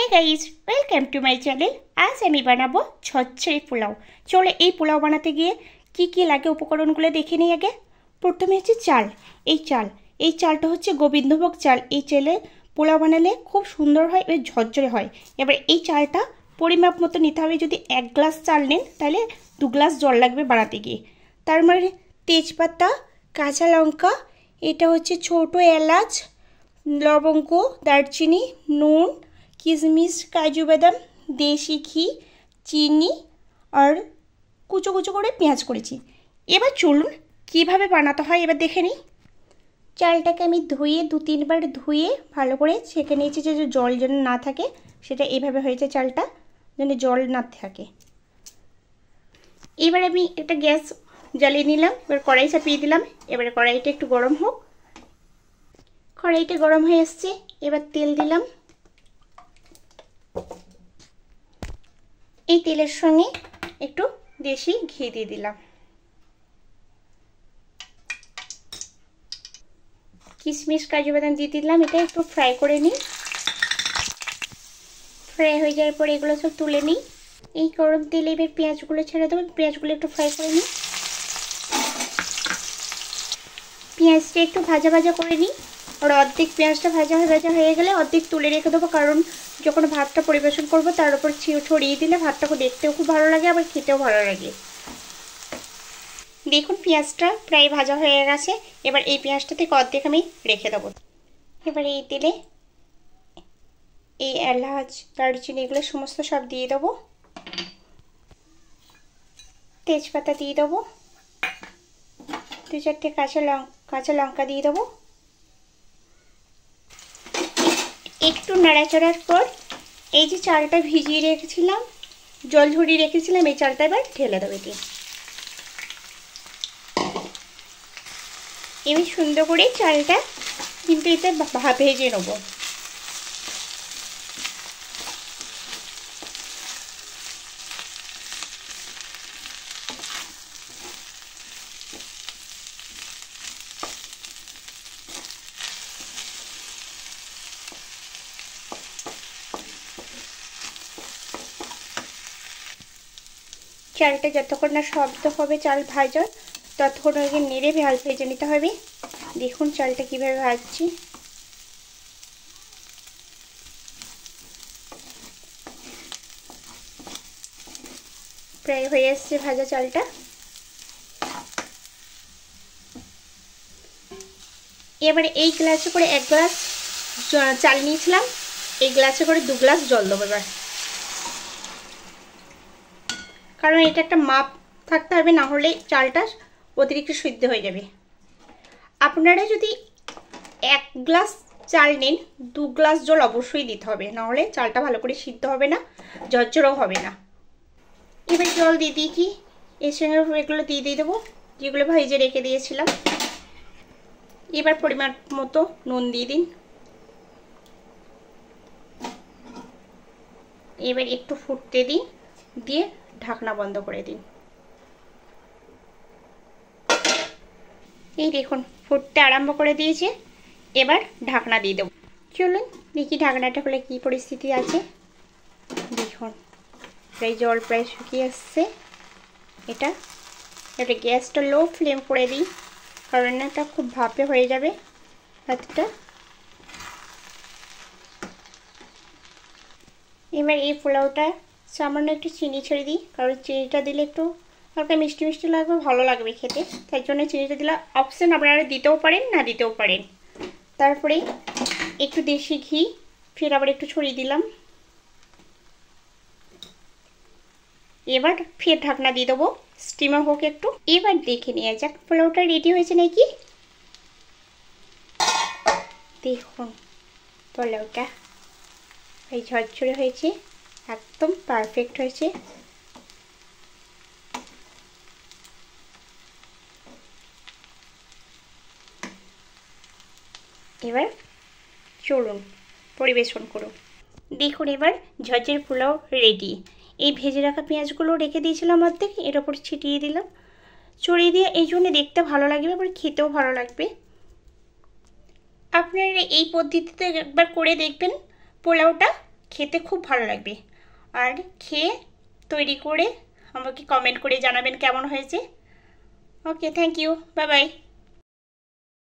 Hey guys, welcome to my channel. आज আমি বানাবো ঝরঝরে পোলাও। চলো এই পোলাও বানাতে গিয়ে কি কি লাগে উপকরণগুলো দেখে নিই আগে। প্রথমে হচ্ছে চাল। এই চালটা হচ্ছে গোবিন্দভোগ চাল। এই চালে পোলাও বানালে খুব সুন্দর হয় এবং ঝরঝরে হয়। এবার এই চালটা পরিমাপ মতো নিতে হবে। যদি 1 গ্লাস চাল নেন তাহলে 2 গ্লাস জল লাগবে বানাতে গিয়ে। তার মানে তেজপাতা, কাঁচা লঙ্কা, এটা হচ্ছে ছোট এলাচ, লবঙ্গ, দারচিনি, নুন, किशमिश, काजू बादाम, देशी घी, चीनी और कुचो कुचो करे पेঁয়াজ করেছি। এবার চলুন কিভাবে বানাতে হয় এবার দেখে নিই। চালটাকে আমি ধুয়ে 2-3 বার ধুয়ে ভালো করে ছেঁকে নিয়েছি যে জল যেন না থাকে। সেটা এইভাবে হয়েছে চালটা, যেন জল না থাকে। এবার আমি একটা গ্যাস জ্বালিয়ে নিলাম। এবার কড়াই চাপিয়ে দিলাম। এবারে কড়াইটা একটু গরম হোক। কড়াইটা গরম হয়ে এসছে। এবার তেল দিলাম। এই তেলের সঙ্গে একটু দেশি ঘি দিয়ে দিলাম। কিশমিশ, কাজু বাদাম দিয়ে দিলাম। এটা একটু ফ্রাই করে নিই। ফ্রাই হয়ে যাওয়ার পরে এগুলো সব তুলে নিই। এই গরম তেলে এবার পেঁয়াজগুলো ছেড়ে দেবো। পেঁয়াজগুলো একটু ফ্রাই করে নিই। পেঁয়াজটা একটু ভাজা ভাজা করে নিই। আর অর্ধেক পেঁয়াজটা ভাজা হয়ে গেলে অর্ধেক তুলে রেখে দেবো, কারণ যখন ভাতটা পরিবেশন করবো তার উপর ছড়িয়ে দিলে ভাতটাকে দেখতেও খুব ভালো লাগে, আবার খেতেও ভালো লাগে। দেখুন পেঁয়াজটা প্রায় ভাজা হয়ে গেছে। এবার এই পেঁয়াজটা থেকে অর্ধেক আমি রেখে দেবো। এবার এই তেলে এই এলাচ, দারচিনি এগুলো সমস্ত সব দিয়ে দেবো। তেজপাতা দিয়ে দেবো। 2-4টে কাঁচা লঙ্কা দিয়ে দেবো। একটু নাড়াচাড়ার পর এই যে চালটা ভিজিয়ে রেখেছিলাম, জল ঝরিয়ে রেখেছিলাম, এই চালটা এবার ঢেলে দেবো। এবার সুন্দর করে চালটা কিন্তু এতে ভেজে নেবো। চালটা যতক্ষণ না শব্দ হবে চাল ভাজার, ততক্ষণ ওকে নেড়ে ভেজে নিতে হবে। দেখুন চালটা কিভাবে ভাজছি। প্রায় হয়ে আসছে ভাজা চালটা। এবারে এই গ্লাসে করে 1 গ্লাস চাল নিয়েছিলাম, এই গ্লাসে করে 2 গ্লাস জল দেবো এবার, কারণ এটা একটা মাপ থাকতে হবে, না হলে চালটা অতিরিক্ত সিদ্ধ হয়ে যাবে। আপনারা যদি 1 গ্লাস চাল নেন 2 গ্লাস জল অবশ্যই দিতে হবে, না হলে চালটা ভালো করে সিদ্ধ হবে না, ঝরঝরেও হবে না। এবার জল দিয়ে দিয়েছি। এর সঙ্গে এগুলো দিয়ে দেবো যেগুলো ভেজে রেখে দিয়েছিলাম। এবার পরিমাণ মতো নুন দিয়ে দিন। এবার একটু ফুটতে দিন, দিয়ে ঢাকনা বন্ধ করে দিন। এই দেখুন ফুটতে আরম্ভ করে দিয়েছে। এবার ঢাকনা দিয়ে দেবো। চলুন দেখি ঢাকনাটা খুলে কি পরিস্থিতি আছে। দেখুন প্রায় জল প্রায় শুকিয়ে আসছে। এটা গ্যাসটা লো ফ্লেম করে দিই, কারণ এটা খুব ভাপে হয়ে যাবে ভাতটা। এবার এই পোলাওটা সামান্য একটু চিনি ছেড়ে দিই, কারণ চিনিটা দিলে একটু হালকা মিষ্টি মিষ্টি লাগবে, ভালো লাগবে খেতে, তাই জন্য চিনিটা দিলে অপশন, আপনারা দিতেও পারেন না দিতেও পারেন। তারপরে একটু দেশি ঘি ফের আবার একটু ছড়িয়ে দিলাম। এবার ফের ঢাকনা দিয়ে দেবো, স্টিমার হোক একটু। এবার দেখে নেওয়া যাক পোলাওটা রেডি হয়েছে নাকি। দেখুন পোলাওটা এই ঝরঝরে হয়েছে, একদম পারফেক্ট হয়েছে। এবার চলুন পরিবেশন করুন। দেখুন এবার ঝরঝরে পোলাও রেডি। এই ভেজে রাখা পেঁয়াজগুলো রেখে দিয়েছিলাম অর্ধেক, এর ওপর ছিটিয়ে দিলাম। ছড়িয়ে দিয়ে এই জন্য দেখতে ভালো লাগবে, আবার খেতেও ভালো লাগবে। আপনারা এই পদ্ধতিতে একবার করে দেখবেন, পোলাওটা খেতে খুব ভালো লাগবে। আর খেয়ে তৈরি করে আমাকে কমেন্ট করে জানাবেন কেমন হয়েছে। ওকে, থ্যাংক ইউ, বাই বাই।